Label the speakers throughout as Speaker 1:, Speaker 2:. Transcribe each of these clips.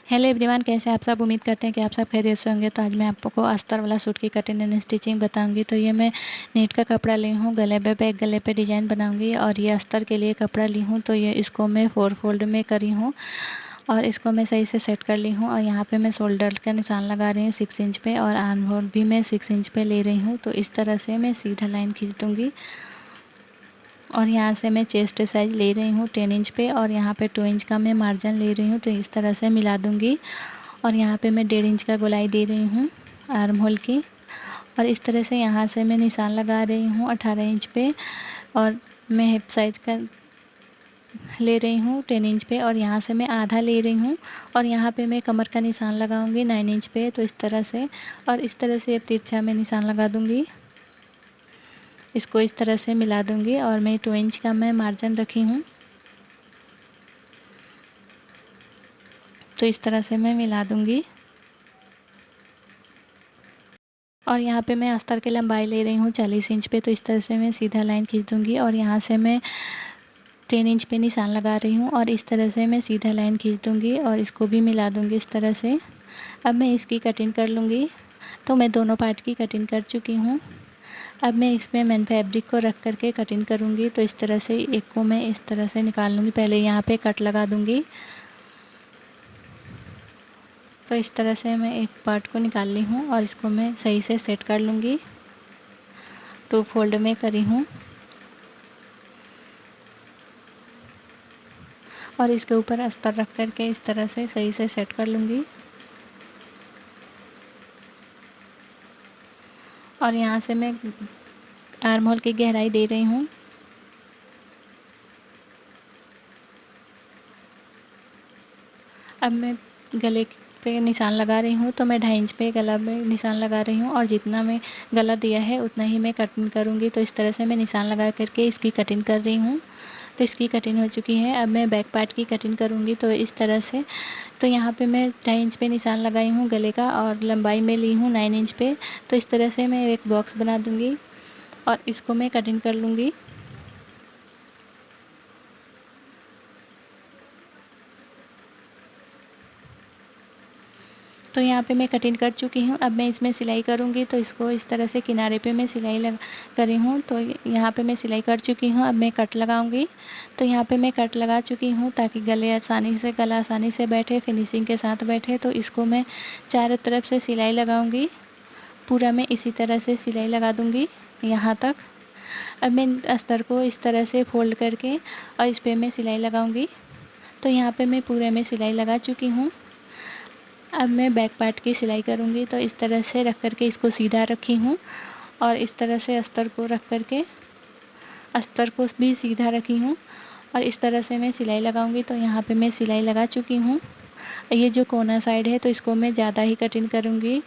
Speaker 1: Hello everyone, कैसे आप सब। उम्मीद करते हैं कि आप सब खैरियत से होंगे। तो आज मैं आपको अस्तर वाला सूट की कटिंग एंड स्टिचिंग बताऊंगी। तो ये मैं नेट का कपड़ा ली हूँ, गले पे बैक गले पे डिजाइन बनाऊंगी और ये अस्तर के लिए कपड़ा ली हूँ। तो ये इसको मैं 4 फोल्ड में करी हूँ और इसको मैं सही से सेट कर ली हूँ। और यहाँ पे मैं शोल्डर का निशान लगा रही हूँ 6 इंच पे और आर्म होल भी मैं 6 इंच पे ले रही हूँ। तो इस तरह से मैं सीधा लाइन खींच दूँगी और यहाँ से मैं चेस्ट साइज ले रही हूँ 10 इंच पे और यहाँ पे 2 इंच का मैं मार्जिन ले रही हूँ। तो इस तरह से मिला दूँगी और यहाँ पे मैं 1.5 इंच का गोलाई दे रही हूँ आर्म होल की। और इस तरह से यहाँ से मैं निशान लगा रही हूँ 18 इंच पे और मैं हिप साइज का ले रही हूँ 10 इंच पे और यहाँ से मैं आधा ले रही हूँ और यहाँ पे मैं कमर का निशान लगाऊंगी 9 इंच पे। तो इस तरह से और इस तरह से तिरछा में निशान लगा दूँगी। इसको इस तरह से मिला दूँगी और मैं 2 इंच का मैं मार्जिन रखी हूँ। तो इस तरह से मैं मिला दूँगी और यहाँ पे मैं अस्तर की लंबाई ले रही हूँ 40 इंच पे। तो इस तरह से मैं सीधा लाइन खींच दूँगी और यहाँ से मैं 10 इंच पे निशान लगा रही हूँ और इस तरह से मैं सीधा लाइन खींच दूँगी और इसको भी मिला दूँगी इस तरह से। अब मैं इसकी कटिंग कर लूँगी। तो मैं दोनों पार्ट की कटिंग कर चुकी हूँ। अब मैं इसमें मेन फैब्रिक को रख करके कटिंग करूँगी। तो इस तरह से एक को मैं इस तरह से निकाल लूँगी। पहले यहाँ पे कट लगा दूँगी। तो इस तरह से मैं एक पार्ट को निकाल ली हूँ और इसको मैं सही से सेट कर लूँगी। 2 फोल्ड में करी हूँ और इसके ऊपर अस्तर रख करके इस तरह से सही से सेट कर लूँगी। और यहाँ से मैं आर्म होल की गहराई दे रही हूँ। अब मैं गले पे निशान लगा रही हूँ। तो मैं 2.5 इंच पे गला में निशान लगा रही हूँ और जितना मैं गला दिया है उतना ही मैं कटिंग करूँगी। तो इस तरह से मैं निशान लगा करके इसकी कटिंग कर रही हूँ। तो इसकी कटिंग हो चुकी है। अब मैं बैक पार्ट की कटिंग करूँगी। तो इस तरह से तो यहाँ पे मैं 2.5 इंच पे निशान लगाई हूँ गले का और लंबाई में ली हूँ 9 इंच पे। तो इस तरह से मैं एक बॉक्स बना दूँगी और इसको मैं कटिंग कर लूँगी। तो यहाँ पे मैं कटिंग कर चुकी हूँ। अब मैं इसमें सिलाई करूँगी। तो इसको इस तरह से किनारे पे मैं सिलाई लगा करी हूँ। तो यहाँ पे मैं सिलाई कर चुकी हूँ। अब मैं कट लगाऊँगी। तो यहाँ पे मैं कट लगा चुकी हूँ ताकि गला आसानी से बैठे, फिनिशिंग के साथ बैठे। तो इसको मैं चारों तरफ से सिलाई लगाऊँगी। पूरा मैं इसी तरह से सिलाई लगा दूँगी यहाँ तक। अब मैं अस्तर को इस तरह से फोल्ड करके और इस पर मैं सिलाई लगाऊँगी। तो यहाँ पे मैं पूरे में सिलाई लगा चुकी हूँ। अब मैं बैक पार्ट की सिलाई करूँगी। तो इस तरह से रख करके इसको सीधा रखी हूँ और इस तरह से अस्तर को रख करके अस्तर को भी सीधा रखी हूँ और इस तरह से मैं सिलाई लगाऊँगी। तो यहाँ पे मैं सिलाई लगा चुकी हूँ। ये जो कोना साइड है तो इसको मैं ज़्यादा ही कटिंग करूँगी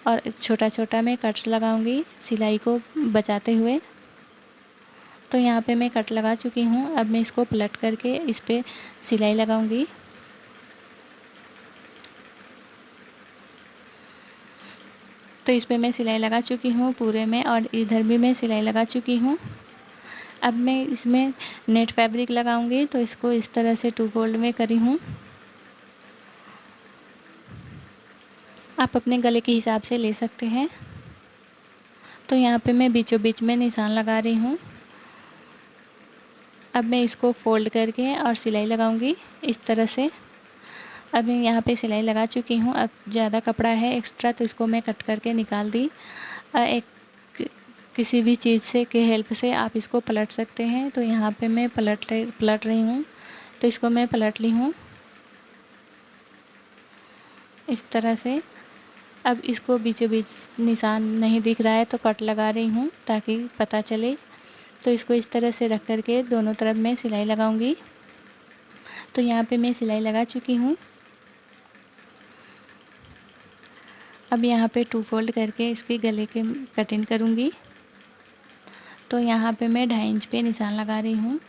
Speaker 1: और छोटा छोटा मैं कट्स लगाऊँगी सिलाई को बचाते हुए। तो यहाँ पे मैं कट लगा चुकी हूँ। अब मैं इसको पलट करके इस पर सिलाई लगाऊँगी। तो इस पे मैं सिलाई लगा चुकी हूँ पूरे में और इधर भी मैं सिलाई लगा चुकी हूँ। अब मैं इसमें नेट फैब्रिक लगाऊंगी। तो इसको इस तरह से 2 फोल्ड में करी हूँ। आप अपने गले के हिसाब से ले सकते हैं। तो यहाँ पे मैं बीचों बीच में निशान लगा रही हूँ। अब मैं इसको फोल्ड करके और सिलाई लगाऊंगी इस तरह से। अब मैं यहाँ पे सिलाई लगा चुकी हूँ। अब ज़्यादा कपड़ा है एक्स्ट्रा तो इसको मैं कट करके निकाल दी। एक किसी भी चीज़ से के हेल्प से आप इसको पलट सकते हैं। तो यहाँ पे मैं पलट रही हूँ। तो इसको मैं पलट ली हूँ इस तरह से। अब इसको बीचों बीच निशान नहीं दिख रहा है तो कट लगा रही हूँ ताकि पता चले। तो इसको इस तरह से रख करके दोनों तरफ मैं सिलाई लगाऊंगी। तो यहाँ पे मैं सिलाई लगा चुकी हूँ। अब यहाँ पे 2 फोल्ड करके इसके गले के कटिंग करूँगी। तो यहाँ पे मैं 2.5 इंच पे निशान लगा रही हूँ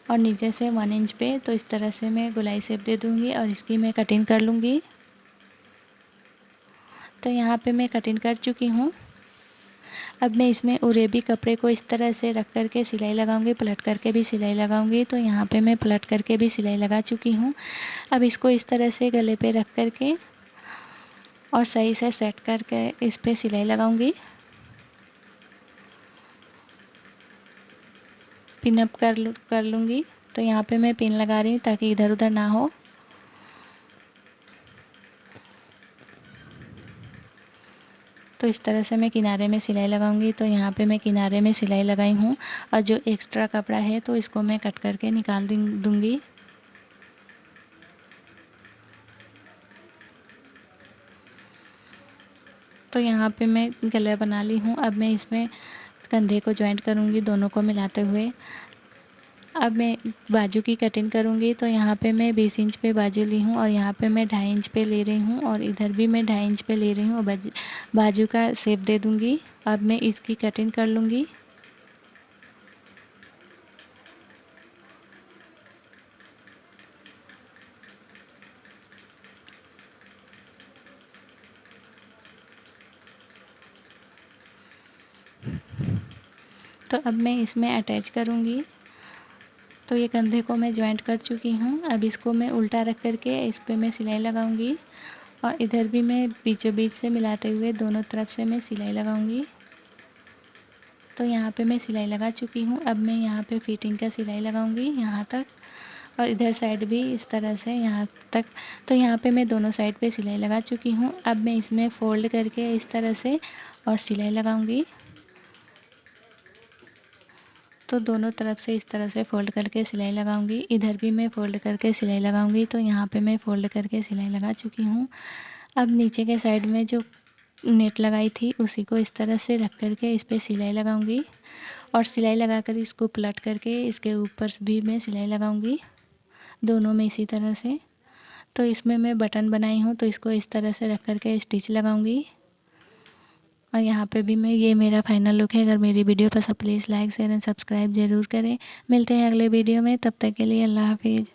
Speaker 1: और नीचे से 1 इंच पे। तो इस तरह से मैं गोलाई शेप दे दूँगी और इसकी मैं कटिंग कर लूँगी। तो यहाँ पे मैं कटिंग कर चुकी हूँ। अब मैं इसमें उरेबी कपड़े को इस तरह से रख कर के सिलाई लगाऊंगी, पलट करके भी सिलाई लगाऊंगी। तो यहाँ पे मैं पलट करके भी सिलाई लगा चुकी हूँ। अब इसको इस तरह से गले पे रख कर के और सही से सेट करके इस पे सिलाई लगाऊंगी। पिन अप कर लूँगी। तो यहाँ पे मैं पिन लगा रही हूँ ताकि इधर उधर ना हो। तो इस तरह से मैं किनारे में सिलाई लगाऊंगी। तो यहाँ पे मैं किनारे में सिलाई लगाई हूँ और जो एक्स्ट्रा कपड़ा है तो इसको मैं कट करके निकाल दूँगी। तो यहाँ पे मैं गला बना ली हूँ। अब मैं इसमें कंधे को जॉइंट करूँगी दोनों को मिलाते हुए। अब मैं बाजू की कटिंग करूँगी। तो यहाँ पे मैं 20 इंच पे बाजू ली हूँ और यहाँ पे मैं 2.5 इंच पे ले रही हूँ और इधर भी मैं 2.5 इंच पे ले रही हूँ और बाजू का शेप दे दूँगी। अब मैं इसकी कटिंग कर लूँगी। तो अब मैं इसमें अटैच करूँगी। तो ये कंधे को मैं जॉइंट कर चुकी हूँ। अब इसको मैं उल्टा रख करके इस पर मैं सिलाई लगाऊंगी और इधर भी मैं बीचों बीच से मिलाते हुए दोनों तरफ से मैं सिलाई लगाऊंगी। तो यहाँ पे मैं सिलाई लगा चुकी हूँ। अब मैं यहाँ पे फिटिंग का सिलाई लगाऊंगी यहाँ तक और इधर साइड भी इस तरह से यहाँ तक। तो यहाँ पे मैं दोनों साइड पे सिलाई लगा चुकी हूँ। अब मैं इसमें फ़ोल्ड करके इस तरह से और सिलाई लगाऊंगी। तो दोनों तरफ से इस तरह से फ़ोल्ड करके सिलाई लगाऊंगी। इधर भी मैं फ़ोल्ड करके सिलाई लगाऊंगी। तो यहाँ पे मैं फ़ोल्ड करके सिलाई लगा चुकी हूँ। अब नीचे के साइड में जो नेट लगाई थी उसी को इस तरह से रख करके इस पर सिलाई लगाऊंगी और सिलाई लगाकर इसको पलट करके इसके ऊपर भी मैं सिलाई लगाऊंगी, दोनों में इसी तरह से। तो इसमें मैं बटन बनाई हूँ तो इसको इस तरह से रख करके स्टिच लगाऊंगी और यहाँ पे भी मैं, ये मेरा फाइनल लुक है। अगर मेरी वीडियो पसंद please like share and subscribe ज़रूर करें। मिलते हैं अगले वीडियो में, तब तक के लिए अल्लाह हाफिज़।